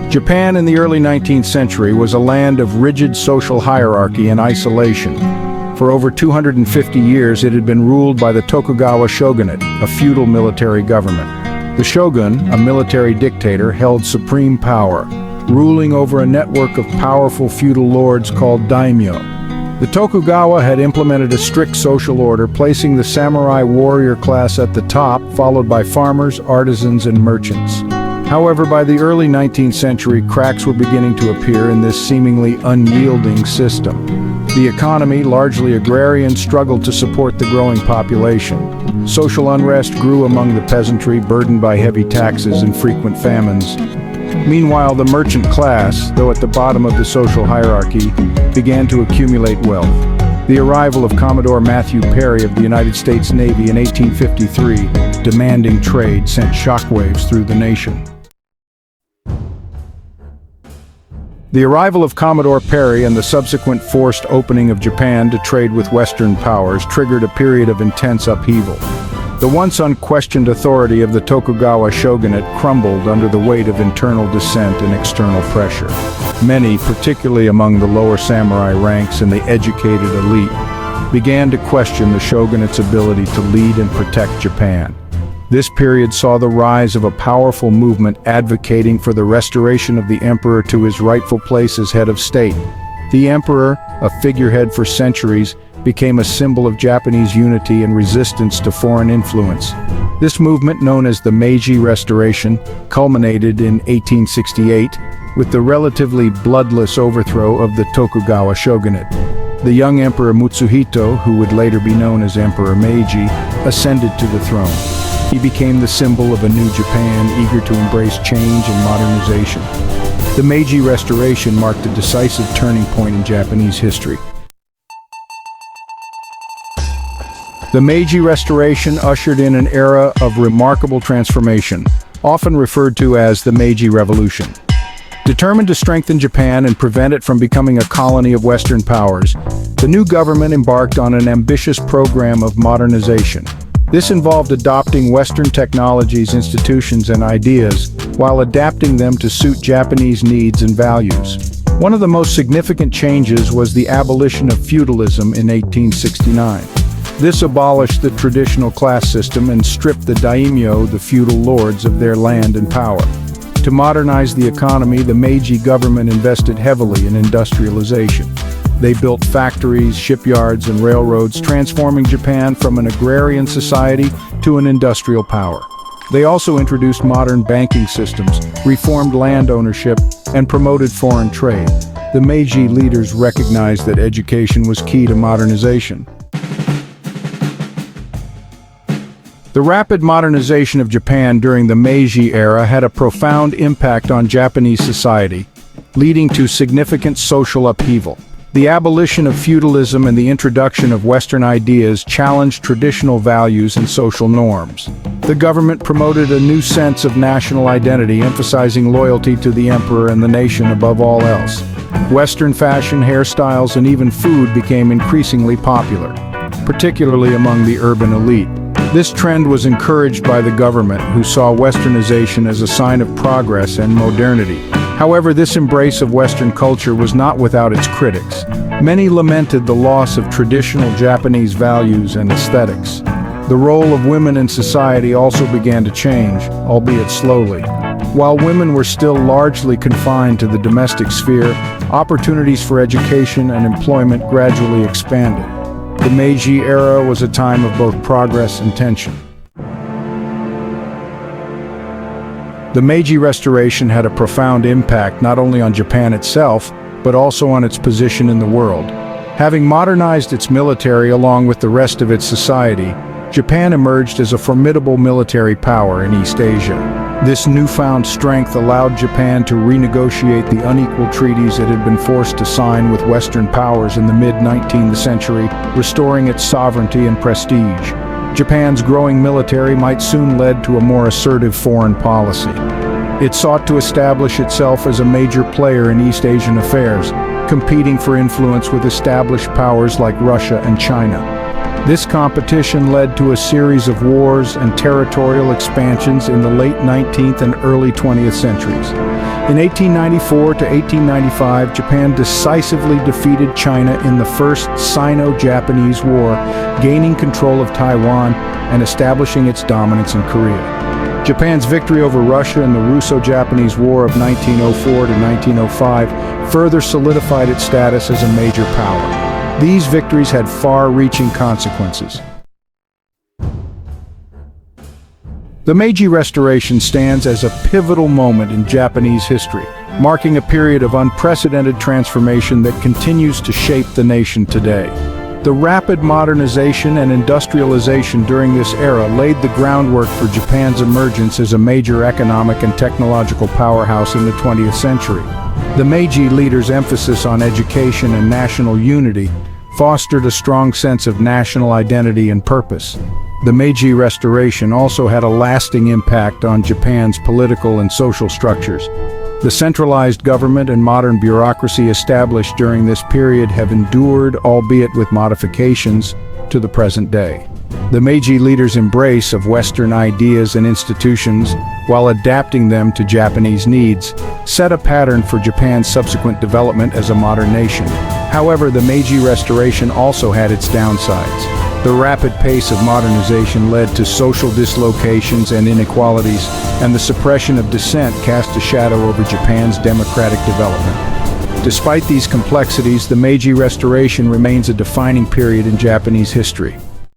Japan in the early 19th century was a land of rigid social hierarchy and isolation. For over 250 years, it had been ruled by the Tokugawa Shogunate, a feudal military government. The shogun, a military dictator, held supreme power, ruling over a network of powerful feudal lords called daimyo. The Tokugawa had implemented a strict social order, placing the samurai warrior class at the top, followed by farmers, artisans, and merchants. However, by the early 19th century, cracks were beginning to appear in this seemingly unyielding system. The economy, largely agrarian, struggled to support the growing population. Social unrest grew among the peasantry, burdened by heavy taxes and frequent famines. Meanwhile, the merchant class, though at the bottom of the social hierarchy, began to accumulate wealth. The arrival of Commodore Matthew Perry of the United States Navy in 1853, demanding trade, sent shockwaves through the nation. The arrival of Commodore Perry and the subsequent forced opening of Japan to trade with Western powers triggered a period of intense upheaval. The once unquestioned authority of the Tokugawa Shogunate crumbled under the weight of internal dissent and external pressure. Many, particularly among the lower samurai ranks and the educated elite, began to question the shogunate's ability to lead and protect Japan. This period saw the rise of a powerful movement advocating for the restoration of the emperor to his rightful place as head of state. The emperor, a figurehead for centuries, became a symbol of Japanese unity and resistance to foreign influence. This movement, known as the Meiji Restoration, culminated in 1868 with the relatively bloodless overthrow of the Tokugawa Shogunate. The young Emperor Mutsuhito, who would later be known as Emperor Meiji, ascended to the throne. He became the symbol of a new Japan, eager to embrace change and modernization. The Meiji Restoration marked a decisive turning point in Japanese history. The Meiji Restoration ushered in an era of remarkable transformation, often referred to as the Meiji Revolution. Determined to strengthen Japan and prevent it from becoming a colony of Western powers, the new government embarked on an ambitious program of modernization. This involved adopting Western technologies, institutions, and ideas, while adapting them to suit Japanese needs and values. One of the most significant changes was the abolition of feudalism in 1869. This abolished the traditional class system and stripped the daimyo, the feudal lords, of their land and power. To modernize the economy, the Meiji government invested heavily in industrialization. They built factories, shipyards, and railroads, transforming Japan from an agrarian society to an industrial power. They also introduced modern banking systems, reformed land ownership, and promoted foreign trade. The Meiji leaders recognized that education was key to modernization. The rapid modernization of Japan during the Meiji era had a profound impact on Japanese society, leading to significant social upheaval. The abolition of feudalism and the introduction of Western ideas challenged traditional values and social norms. The government promoted a new sense of national identity, emphasizing loyalty to the emperor and the nation above all else. Western fashion, hairstyles, and even food became increasingly popular, particularly among the urban elite. This trend was encouraged by the government, who saw Westernization as a sign of progress and modernity. However, this embrace of Western culture was not without its critics. Many lamented the loss of traditional Japanese values and aesthetics. The role of women in society also began to change, albeit slowly. While women were still largely confined to the domestic sphere, opportunities for education and employment gradually expanded. The Meiji era was a time of both progress and tension. The Meiji Restoration had a profound impact not only on Japan itself, but also on its position in the world. Having modernized its military along with the rest of its society, Japan emerged as a formidable military power in East Asia. This newfound strength allowed Japan to renegotiate the unequal treaties it had been forced to sign with Western powers in the mid-19th century, restoring its sovereignty and prestige. Japan's growing military might soon lead to a more assertive foreign policy. It sought to establish itself as a major player in East Asian affairs, competing for influence with established powers like Russia and China. This competition led to a series of wars and territorial expansions in the late 19th and early 20th centuries. In 1894 to 1895, Japan decisively defeated China in the First Sino-Japanese War, gaining control of Taiwan and establishing its dominance in Korea. Japan's victory over Russia in the Russo-Japanese War of 1904 to 1905 further solidified its status as a major power. These victories had far-reaching consequences. The Meiji Restoration stands as a pivotal moment in Japanese history, marking a period of unprecedented transformation that continues to shape the nation today. The rapid modernization and industrialization during this era laid the groundwork for Japan's emergence as a major economic and technological powerhouse in the 20th century. The Meiji leaders' emphasis on education and national unity fostered a strong sense of national identity and purpose. The Meiji Restoration also had a lasting impact on Japan's political and social structures. The centralized government and modern bureaucracy established during this period have endured, albeit with modifications, to the present day. The Meiji leaders' embrace of Western ideas and institutions, while adapting them to Japanese needs, set a pattern for Japan's subsequent development as a modern nation. However, the Meiji Restoration also had its downsides. The rapid pace of modernization led to social dislocations and inequalities, and the suppression of dissent cast a shadow over Japan's democratic development. Despite these complexities, the Meiji Restoration remains a defining period in Japanese history.